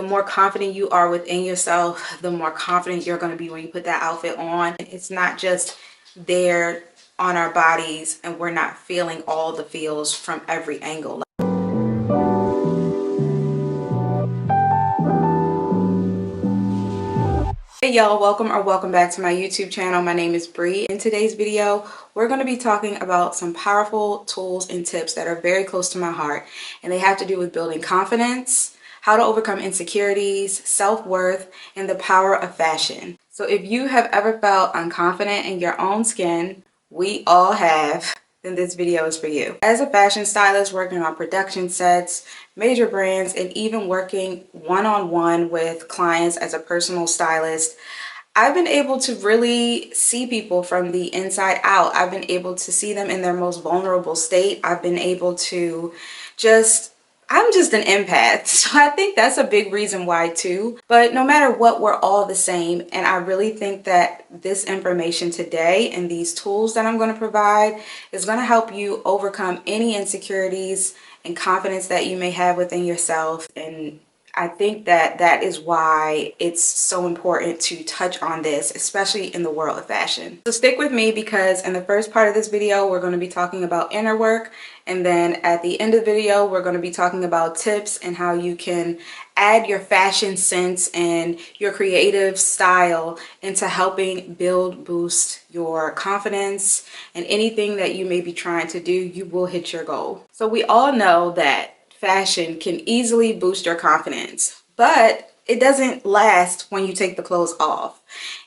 more confident you are within yourself, the more confident you're going to be when you put that outfit on. It's not just there on our bodies and we're not feeling all the feels from every angle. Hey y'all, welcome back to my YouTube channel. My name is Bree. In today's video, we're going to be talking about some powerful tools and tips that are very close to my heart, and they have to do with building confidence, how to overcome insecurities, self-worth, and the power of fashion. So if you have ever felt unconfident in your own skin, we all have, then this video is for you. As a fashion stylist working on production sets, major brands, and even working one-on-one with clients as a personal stylist, I've been able to really see people from the inside out. I've been able to see them in their most vulnerable state. I've been able to I'm just an empath, so I think that's a big reason why too. But no matter what, we're all the same, and I really think that this information today and these tools that I'm going to provide is going to help you overcome any insecurities and confidence that you may have within yourself. And I think that that is why it's so important to touch on this, especially in the world of fashion. So stick with me, because in the first part of this video, we're going to be talking about inner work. And then at the end of the video, we're going to be talking about tips and how you can add your fashion sense and your creative style into helping boost your confidence, and anything that you may be trying to do, you will hit your goal. So we all know that fashion can easily boost your confidence, but it doesn't last when you take the clothes off.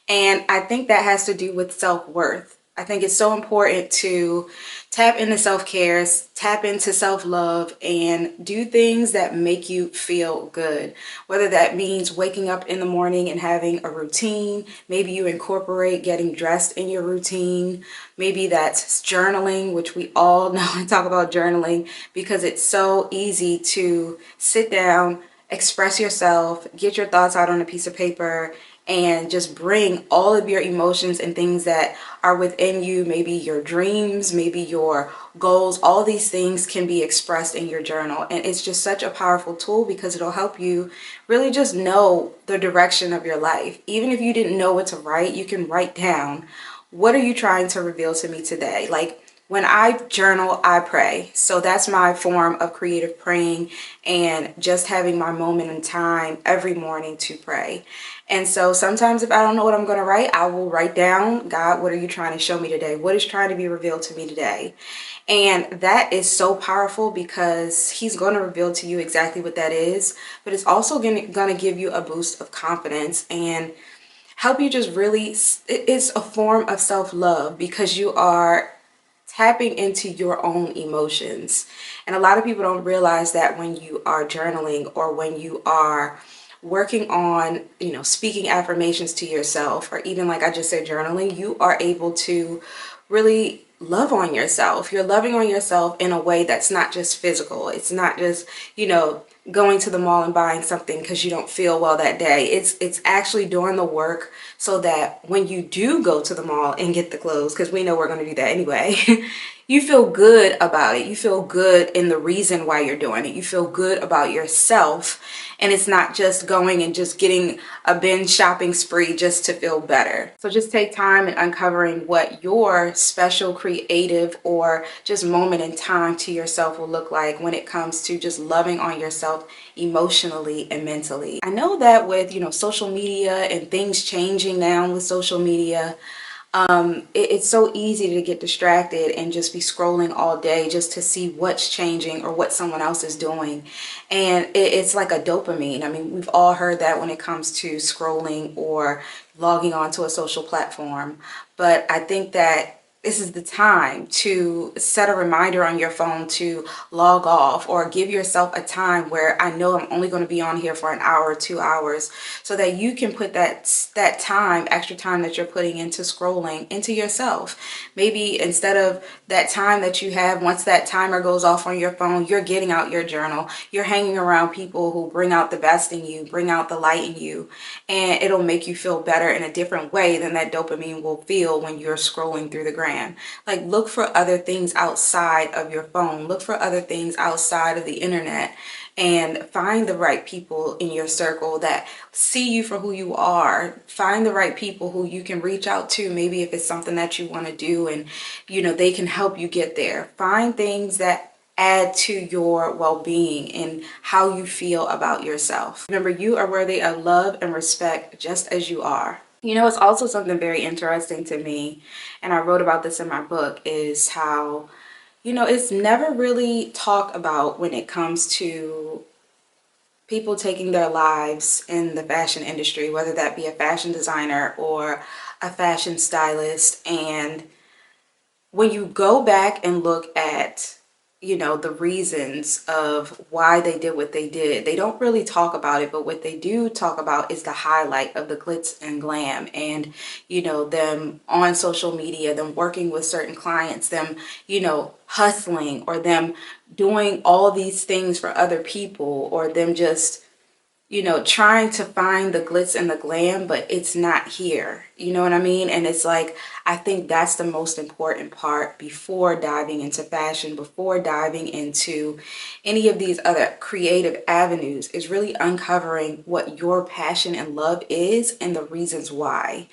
And I think that has to do with self-worth. I think it's so important to tap into self-care, tap into self-love, and do things that make you feel good. Whether that means waking up in the morning and having a routine, maybe you incorporate getting dressed in your routine, maybe that's journaling, which we all know and talk about journaling because it's so easy to sit down, express yourself, get your thoughts out on a piece of paper, and just bring all of your emotions and things that are within you, maybe your dreams, maybe your goals. All these things can be expressed in your journal, and it's just such a powerful tool because it'll help you really just know the direction of your life. Even if you didn't know what to write, you can write down, what are you trying to reveal to me today? Like, when I journal, I pray. So that's my form of creative praying, and just having my moment in time every morning to pray. And so sometimes if I don't know what I'm going to write, I will write down, God, what are you trying to show me today? What is trying to be revealed to me today? And that is so powerful because he's going to reveal to you exactly what that is. But it's also going to give you a boost of confidence and help you just really, it's a form of self-love because you are tapping into your own emotions. And a lot of people don't realize that when you are journaling or when you are working on, speaking affirmations to yourself, or even like I just said, journaling, you are able to really love on yourself. You're loving on yourself in a way that's not just physical. It's not just, going to the mall and buying something because you don't feel well that day. It's actually doing the work so that when you do go to the mall and get the clothes, because we know we're going to do that anyway, you feel good about it. You feel good in the reason why you're doing it. You feel good about yourself, and it's not just going and just getting a binge shopping spree just to feel better. So just take time in uncovering what your special creative or just moment in time to yourself will look like when it comes to just loving on yourself emotionally and mentally. I know that with social media and things changing now with social media, it's so easy to get distracted and just be scrolling all day just to see what's changing or what someone else is doing. And it's like a dopamine. I mean, we've all heard that when it comes to scrolling or logging onto a social platform. But I think that this is the time to set a reminder on your phone to log off, or give yourself a time where I know I'm only going to be on here for an hour or 2 hours, so that you can put that time, extra time that you're putting into scrolling, into yourself. Maybe instead of that time that you have, once that timer goes off on your phone, you're getting out your journal, you're hanging around people who bring out the best in you, bring out the light in you, and it'll make you feel better in a different way than that dopamine will feel when you're scrolling through the gram. Like, look for other things outside of your phone. Look for other things outside of the internet and find the right people in your circle that see you for who you are. Find the right people who you can reach out to, maybe if it's something that you want to do and they can help you get there. Find things that add to your well-being and how you feel about yourself. Remember, you are worthy of love and respect just as you are. It's also something very interesting to me, and I wrote about this in my book, is how it's never really talked about when it comes to people taking their lives in the fashion industry, whether that be a fashion designer or a fashion stylist. And when you go back and look at the reasons of why they did what they did, they don't really talk about it, but what they do talk about is the highlight of the glitz and glam, and them on social media, them working with certain clients, them hustling, or them doing all these things for other people, or them just trying to find the glitz and the glam, but it's not here. You know what I mean? And it's like, I think that's the most important part before diving into fashion, before diving into any of these other creative avenues, is really uncovering what your passion and love is and the reasons why.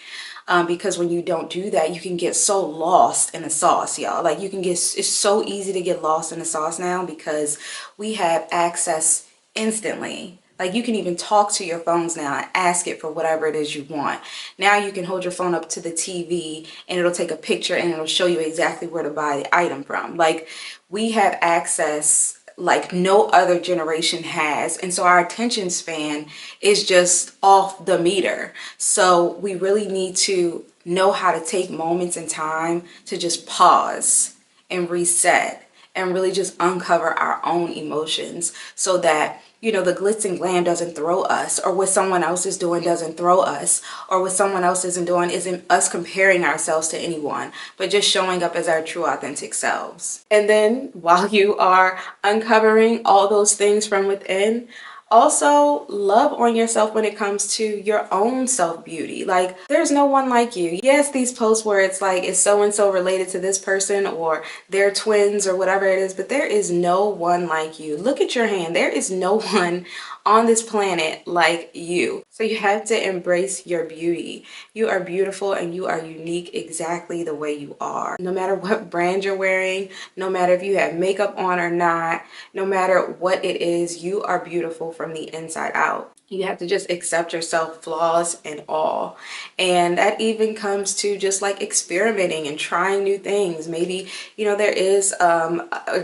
Because when you don't do that, you can get so lost in the sauce, y'all. Like it's so easy to get lost in the sauce now because we have access instantly. Like you can even talk to your phones now and ask it for whatever it is you want. Now you can hold your phone up to the TV and it'll take a picture and it'll show you exactly where to buy the item from. Like we have access like no other generation has. And so our attention span is just off the meter. So we really need to know how to take moments in time to just pause and reset and really just uncover our own emotions, so that the glitz and glam doesn't throw us, or what someone else is doing doesn't throw us, or what someone else isn't doing isn't us comparing ourselves to anyone, but just showing up as our true authentic selves. And then while you are uncovering all those things from within, also love on yourself when it comes to your own self-beauty. Like there's no one like you. Yes, these posts where it's like, is so-and-so related to this person, or they're twins, or whatever it is, but there is no one like you. Look at your hand. There is no one on this planet like you. So you have to embrace your beauty. You are beautiful and you are unique exactly the way you are. No matter what brand you're wearing, no matter if you have makeup on or not, no matter what it is, you are beautiful from the inside out. You have to just accept yourself, flaws and all. And that even comes to just like experimenting and trying new things. Maybe, there is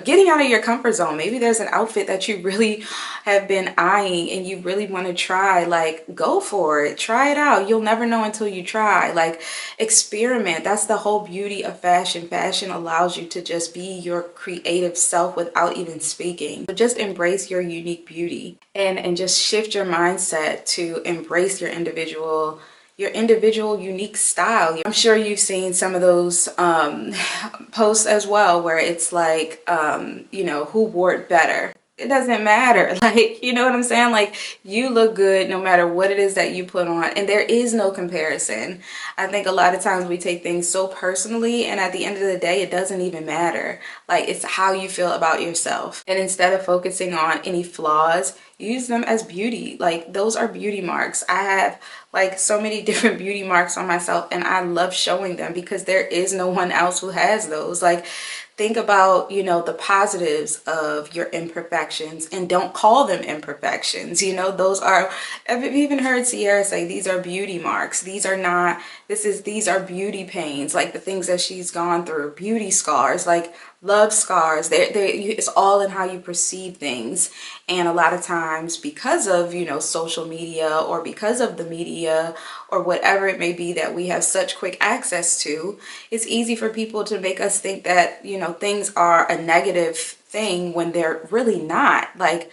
getting out of your comfort zone. Maybe there's an outfit that you really have been eyeing and you really want to try. Like, go for it. Try it out. You'll never know until you try. Like, experiment. That's the whole beauty of fashion. Fashion allows you to just be your creative self without even speaking. But just embrace your unique beauty and just shift your mindset to embrace your individual unique style. I'm sure you've seen some of those posts as well, where it's like, who wore it better? It doesn't matter. Like, you know what I'm saying? Like, you look good no matter what it is that you put on, and there is no comparison. I think a lot of times we take things so personally, and at the end of the day, it doesn't even matter. Like, it's how you feel about yourself. And instead of focusing on any flaws, use them as beauty. Like, those are beauty marks. I have like so many different beauty marks on myself, and I love showing them because there is no one else who has those. Like, think about, the positives of your imperfections, and don't call them imperfections. Those are, I've even heard Sierra say, these are beauty marks. These are beauty pains, like the things that she's gone through, beauty scars, like love scars. It's all in how you perceive things. And a lot of times, because of, social media, or because of the media, or whatever it may be that we have such quick access to, it's easy for people to make us think that, things are a negative thing when they're really not. Like,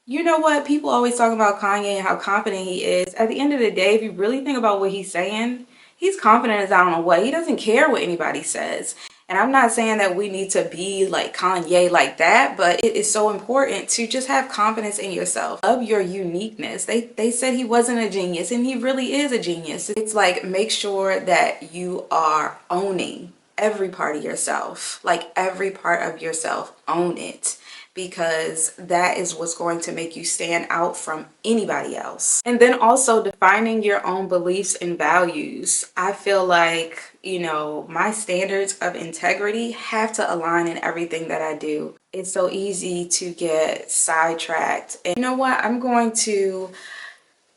you know what? People always talk about Kanye and how confident he is. At the end of the day, if you really think about what he's saying, he's confident as I don't know what. He doesn't care what anybody says. And I'm not saying that we need to be like Kanye like that, but it is so important to just have confidence in yourself, of your uniqueness. They said he wasn't a genius, and he really is a genius. It's like, make sure that you are owning every part of yourself, like every part of yourself, own it. because that is what's going to make you stand out from anybody else. And then also defining your own beliefs and values. I feel like, you know, my standards of integrity have to align in everything that I do. It's so easy to get sidetracked. And you know what? I'm going to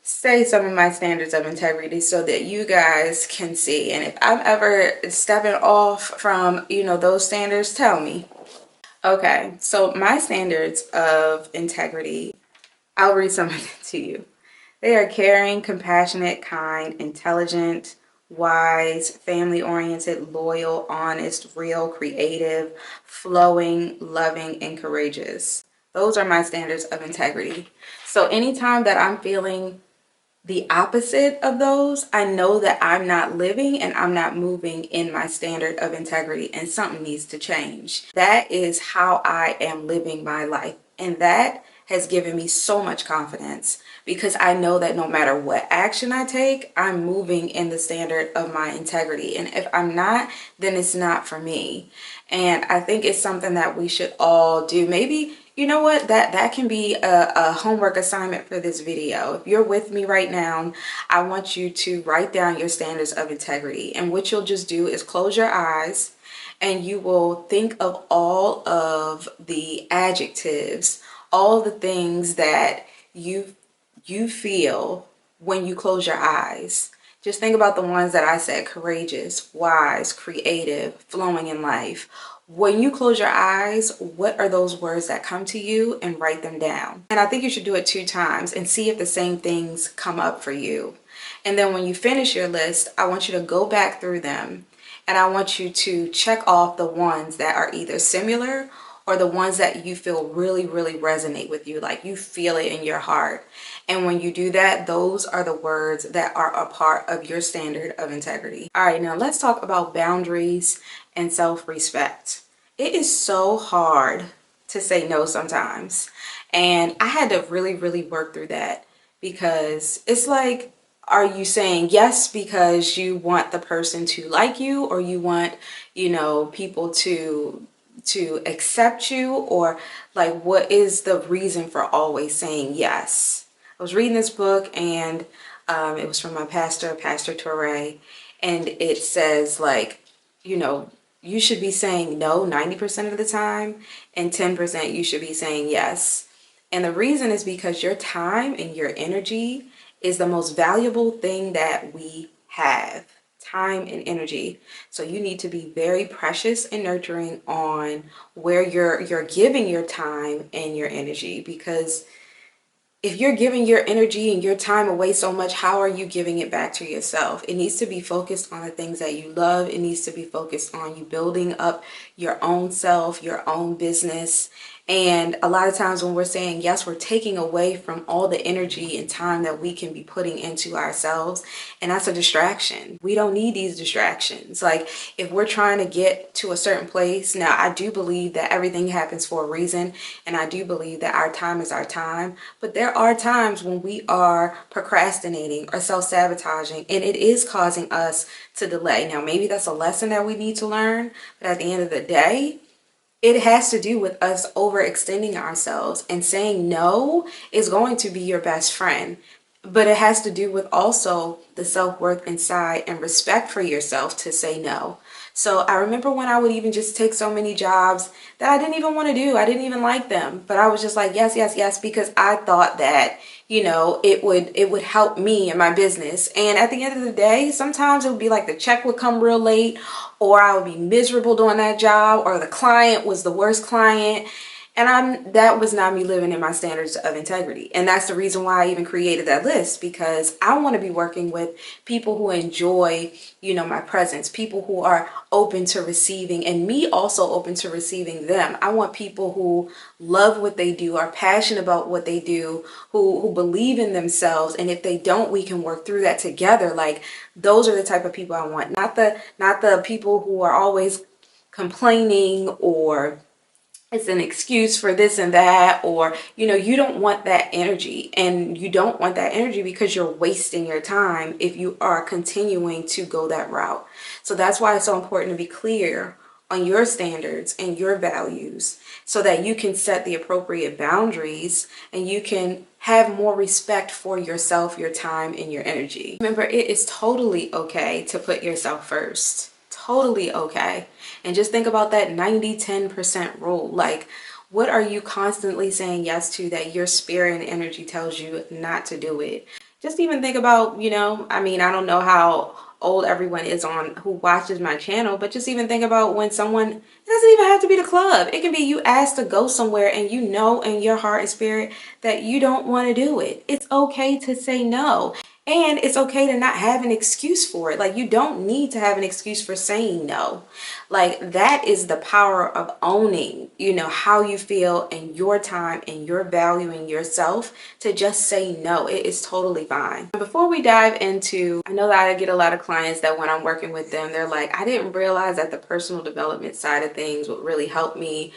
say some of my standards of integrity so that you guys can see. And if I'm ever stepping off from, you know, those standards, tell me. Okay, so my standards of integrity, I'll read some of it to you. They are caring, compassionate, kind, intelligent, wise, family-oriented, loyal, honest, real, creative, flowing, loving, and courageous. Those are my standards of integrity. So anytime that I'm feeling the opposite of those, I know that I'm not living and I'm not moving in my standard of integrity, and something needs to change. That is how I am living my life. And that has given me so much confidence, because I know that no matter what action I take, I'm moving in the standard of my integrity. And if I'm not, then it's not for me. And I think it's something that we should all do. Maybe, you know what, that can be a homework assignment for this video. If you're with me right now, I want you to write down your standards of integrity. And what you'll just do is close your eyes and you will think of all of the adjectives, all the things that you feel when you close your eyes. Just think about the ones that I said: courageous, wise, creative, flowing in life. When you close your eyes, what are those words that come to you, and write them down. And I think you should do it 2 times and see if the same things come up for you. And then when you finish your list, I want you to go back through them and I want you to check off the ones that are either similar or the ones that you feel really, really resonate with you, like you feel it in your heart. And when you do that, those are the words that are a part of your standard of integrity. All right, now let's talk about boundaries and self-respect. It is so hard to say no sometimes. And I had to really, really work through that, because it's like, are you saying yes because you want the person to like you, or you want, you know, people to accept you, or like, what is the reason for always saying yes? I was reading this book, and it was from my pastor, Pastor Torre, and it says, like, you know, you should be saying no 90% of the time, and 10% you should be saying yes. And the reason is because your time and your energy is the most valuable thing that we have. Time and energy. So you need to be very precious and nurturing on where you're giving your time and your energy, because if you're giving your energy and your time away so much, how are you giving it back to yourself? It needs to be focused on the things that you love. It needs to be focused on you building up your own self, your own business. And a lot of times when we're saying yes, we're taking away from all the energy and time that we can be putting into ourselves. And that's a distraction. We don't need these distractions. Like, if we're trying to get to a certain place, now I do believe that everything happens for a reason. And I do believe that our time is our time. But there are times when we are procrastinating or self-sabotaging, and it is causing us to delay. Now, maybe that's a lesson that we need to learn. But at the end of the day, it has to do with us overextending ourselves, and saying no is going to be your best friend. But it has to do with also the self-worth inside and respect for yourself to say no. So I remember when I would even just take so many jobs that I didn't even want to do. I didn't even like them, but I was just like, yes, yes, yes, because I thought that, you know, it would help me in my business. And at the end of the day, sometimes it would be like the check would come real late, or I would be miserable doing that job, or the client was the worst client. And that was not me living in my standards of integrity. And that's the reason why I even created that list, because I want to be working with people who enjoy, you know, my presence, people who are open to receiving, and me also open to receiving them. I want people who love what they do, are passionate about what they do, who believe in themselves. And if they don't, we can work through that together. Like, those are the type of people I want, not the people who are always complaining, or it's an excuse for this and that, or, you know, you don't want that energy. And you don't want that energy because you're wasting your time if you are continuing to go that route. So that's why it's so important to be clear on your standards and your values so that you can set the appropriate boundaries and you can have more respect for yourself, your time, and your energy. Remember, it is totally okay to put yourself first. Totally okay. And just think about that 90-10% rule. Like, what are you constantly saying yes to that your spirit and energy tells you not to do it? Just even think about, I mean, I don't know how old everyone is on who watches my channel, but just even think about when someone, it doesn't even have to be the club. It can be you asked to go somewhere and you know in your heart and spirit that you don't want to do it. It's okay to say no. And it's okay to not have an excuse for it. Like, you don't need to have an excuse for saying no. Like, that is the power of owning, how you feel and your time and your valuing yourself to just say no. It is totally fine. Before we dive into, I know that I get a lot of clients that when I'm working with them, they're like, I didn't realize that the personal development side of things would really help me,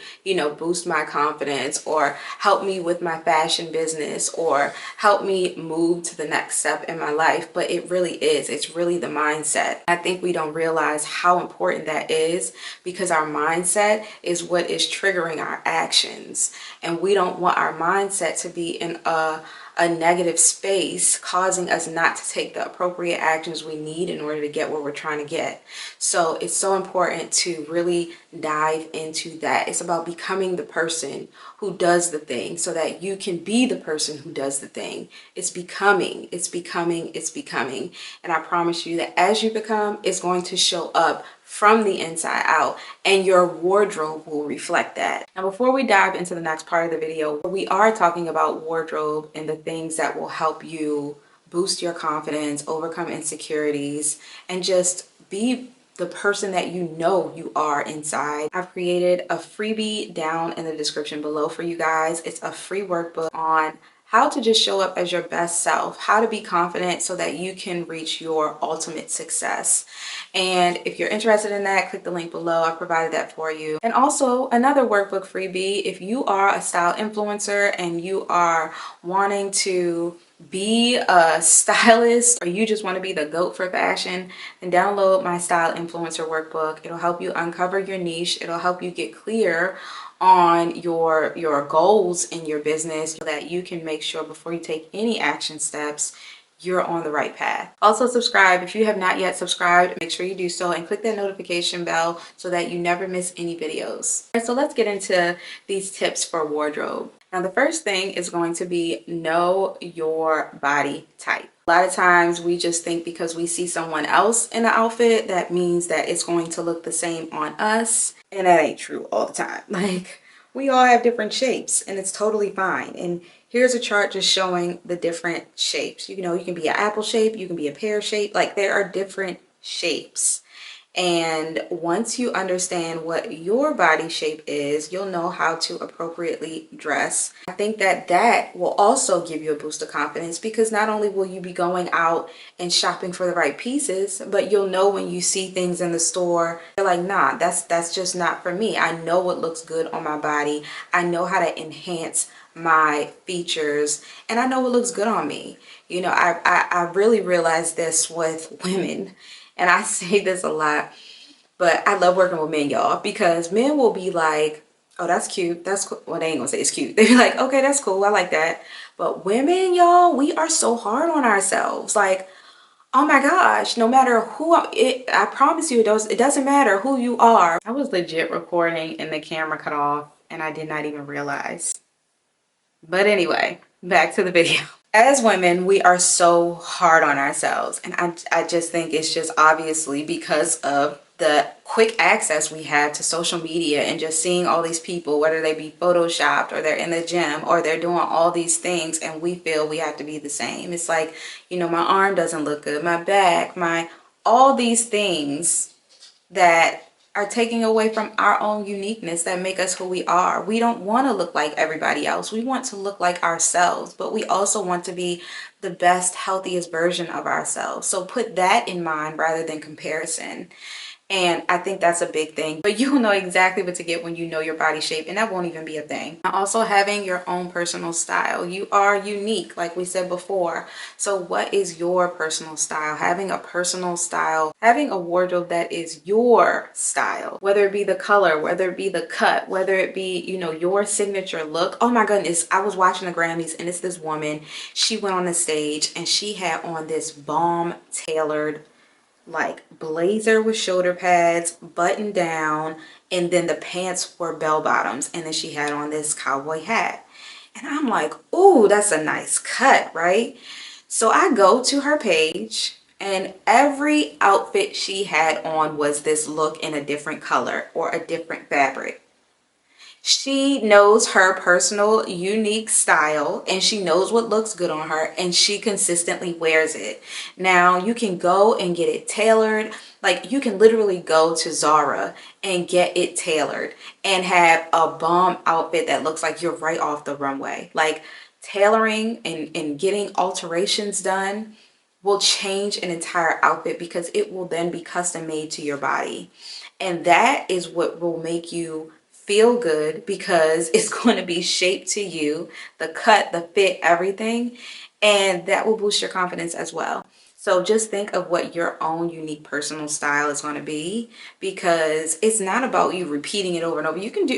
boost my confidence or help me with my fashion business or help me move to the next step in my life. But it really is. It's really the mindset. I think we don't realize how important that is because our mindset is what is triggering our actions. And we don't want our mindset to be in a negative space, causing us not to take the appropriate actions we need in order to get where we're trying to get. So it's so important to really dive into that. It's about becoming the person who does the thing so that you can be the person who does the thing. It's becoming. And I promise you that as you become, it's going to show up from the inside out, and your wardrobe will reflect that. Now, before we dive into the next part of the video, we are talking about wardrobe and the things that will help you boost your confidence, overcome insecurities, and just be the person that you are inside. I've created a freebie down in the description below for you guys. It's a free workbook on how to just show up as your best self, how to be confident so that you can reach your ultimate success. And if you're interested in that, click the link below. I provided that for you. And also another workbook freebie, if you are a style influencer and you are wanting to be a stylist or you just want to be the GOAT for fashion, then download my style influencer workbook. It'll help you uncover your niche. It'll help you get clear on your goals in your business so that you can make sure before you take any action steps, you're on the right path. Also subscribe. If you have not yet subscribed, make sure you do so and click that notification bell so that you never miss any videos. All right, so let's get into these tips for wardrobe. Now, the first thing is going to be know your body type. A lot of times we just think because we see someone else in an outfit, that means that it's going to look the same on us. And that ain't true all the time. Like, we all have different shapes and it's totally fine. And here's a chart just showing the different shapes. You can be an apple shape, you can be a pear shape. Like, there are different shapes. And once you understand what your body shape is, you'll know how to appropriately dress. I think that will also give you a boost of confidence because not only will you be going out and shopping for the right pieces, but you'll know when you see things in the store, you're like, nah, that's just not for me. I know what looks good on my body. I know how to enhance my features and I know what looks good on me. I really realized this with women. And I say this a lot, but I love working with men, y'all, because men will be like, oh, that's cute. That's cool. Well, they ain't gonna say it's cute. They be like, okay, that's cool. I like that. But women, y'all, we are so hard on ourselves. Like, oh my gosh, no matter I promise you, it doesn't matter who you are. I was legit recording and the camera cut off and I did not even realize. But anyway, back to the video. As women, we are so hard on ourselves. And I just think it's just obviously because of the quick access we have to social media and just seeing all these people, whether they be photoshopped or they're in the gym or they're doing all these things and we feel we have to be the same. It's like, my arm doesn't look good, my back, all these things that are taking away from our own uniqueness that make us who we are. We don't want to look like everybody else. We want to look like ourselves, but we also want to be the best, healthiest version of ourselves. So put that in mind rather than comparison. And I think that's a big thing, but you'll know exactly what to get when you know your body shape, and that won't even be a thing. Also, having your own personal style. You are unique, like we said before. So what is your personal style? Having a personal style, having a wardrobe that is your style, whether it be the color, whether it be the cut, whether it be, you know, your signature look. Oh my goodness, I was watching the Grammys and it's this woman, she went on the stage and she had on this bomb tailored like blazer with shoulder pads, button down, and then the pants were bell bottoms, and then she had on this cowboy hat. And I'm like, ooh, that's a nice cut, right? So I go to her page, and every outfit she had on was this look in a different color or a different fabric. She knows her personal unique style, and she knows what looks good on her, and she consistently wears it. Now you can go and get it tailored. Like, you can literally go to Zara and get it tailored and have a bomb outfit that looks like you're right off the runway. Like, tailoring and getting alterations done will change an entire outfit because it will then be custom made to your body. And that is what will make you feel good because it's going to be shaped to you, the cut, the fit, everything. And that will boost your confidence as well. So just think of what your own unique personal style is going to be, because it's not about you repeating it over and over. You can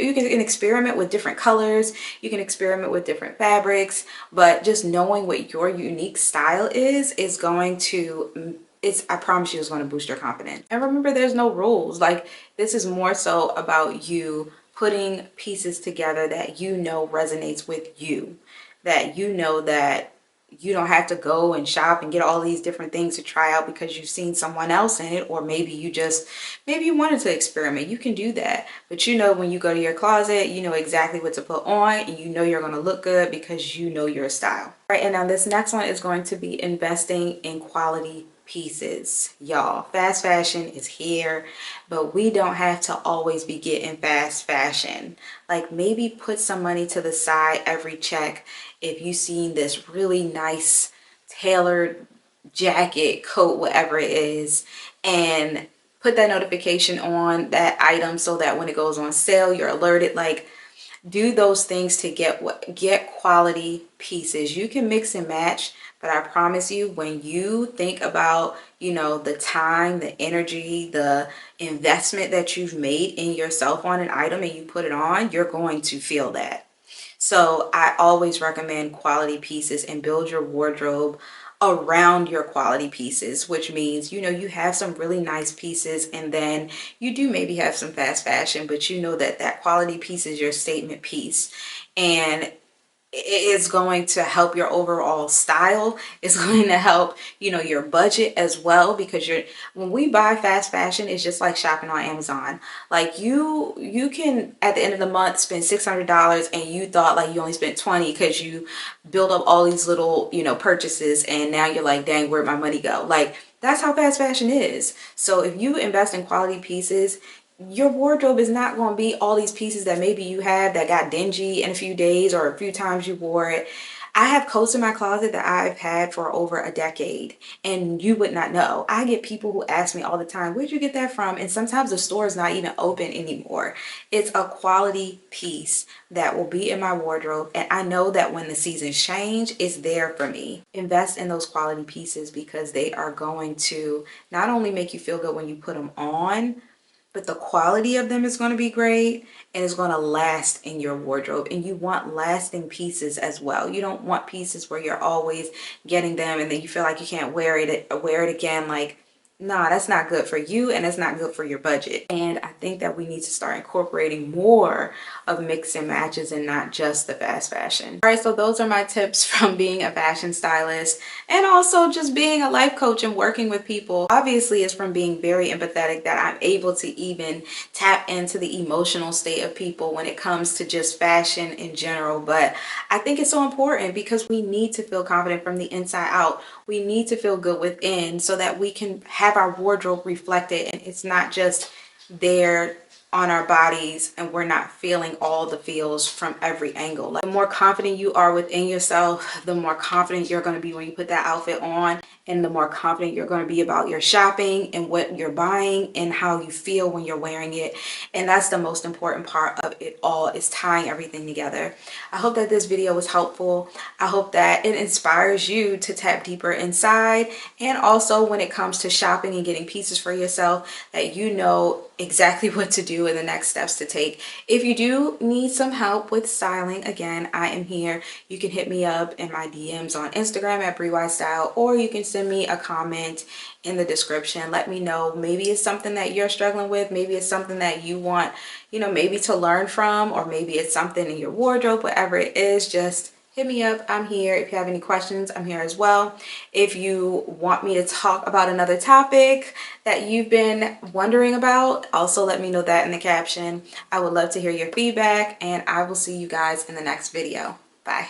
experiment with different colors, you can experiment with different fabrics, but just knowing what your unique style is going to, I promise you, it's going to boost your confidence. And remember, there's no rules. Like, this is more so about you putting pieces together that you know resonates with you, that you know that you don't have to go and shop and get all these different things to try out because you've seen someone else in it, or maybe you wanted to experiment. You can do that, but you know, when you go to your closet, you know exactly what to put on, and you know you're going to look good because you know your style. All right, and now this next one is going to be investing in quality pieces. Y'all, fast fashion is here, but we don't have to always be getting fast fashion. Like, maybe put some money to the side every check if you've seen this really nice tailored jacket, coat, whatever it is, and put that notification on that item so that when it goes on sale, you're alerted. Like, do those things to get quality pieces. You can mix and match, but I promise you, when you think about, you know, the time, the energy, the investment that you've made in yourself on an item and you put it on, you're going to feel that. So I always recommend quality pieces and build your wardrobe around your quality pieces, which means, you know, you have some really nice pieces, and then you do maybe have some fast fashion, but you know that that quality piece is your statement piece, and it's going to help your overall style. It's going to help, you know, your budget as well, because when we buy fast fashion, it's just like shopping on Amazon. Like, you can at the end of the month spend $600 and you thought like you only spent 20 because you build up all these little, you know, purchases, and now you're like, dang, where'd my money go? Like, that's how fast fashion is. So if you invest in quality pieces, your wardrobe is not going to be all these pieces that maybe you have that got dingy in a few days or a few times you wore it. I have coats in my closet that I've had for over a decade, and you would not know. I get people who ask me all the time, where'd you get that from? And sometimes the store is not even open anymore. It's a quality piece that will be in my wardrobe, and I know that when the seasons change, it's there for me. Invest in those quality pieces because they are going to not only make you feel good when you put them on, but the quality of them is going to be great, and it's going to last in your wardrobe. And you want lasting pieces as well. You don't want pieces where you're always getting them and then you feel like you can't wear it again. Like, nah, that's not good for you, and it's not good for your budget. And I think that we need to start incorporating more of mix and matches and not just the fast fashion. All right, so those are my tips from being a fashion stylist and also just being a life coach and working with people. Obviously, it's from being very empathetic that I'm able to even tap into the emotional state of people when it comes to just fashion in general. But I think it's so important because we need to feel confident from the inside out. We need to feel good within so that we can have our wardrobe reflected, and it's not just there on our bodies and we're not feeling all the feels from every angle. Like, the more confident you are within yourself, the more confident you're going to be when you put that outfit on, and the more confident you're going to be about your shopping and what you're buying and how you feel when you're wearing it. And that's the most important part of it all, is tying everything together. I hope that this video was helpful. I hope that it inspires you to tap deeper inside, and also when it comes to shopping and getting pieces for yourself, that you know exactly what to do and the next steps to take. If you do need some help with styling, again, I am here. You can hit me up in my DMs on Instagram at BrieWhyStyle, or you can send me a comment in the description. Let me know. Maybe it's something that you're struggling with. Maybe it's something that you want, you know, maybe to learn from, or maybe it's something in your wardrobe. Whatever it is, just hit me up. I'm here. If you have any questions, I'm here as well. If you want me to talk about another topic that you've been wondering about, also let me know that in the caption. I would love to hear your feedback, and I will see you guys in the next video. Bye.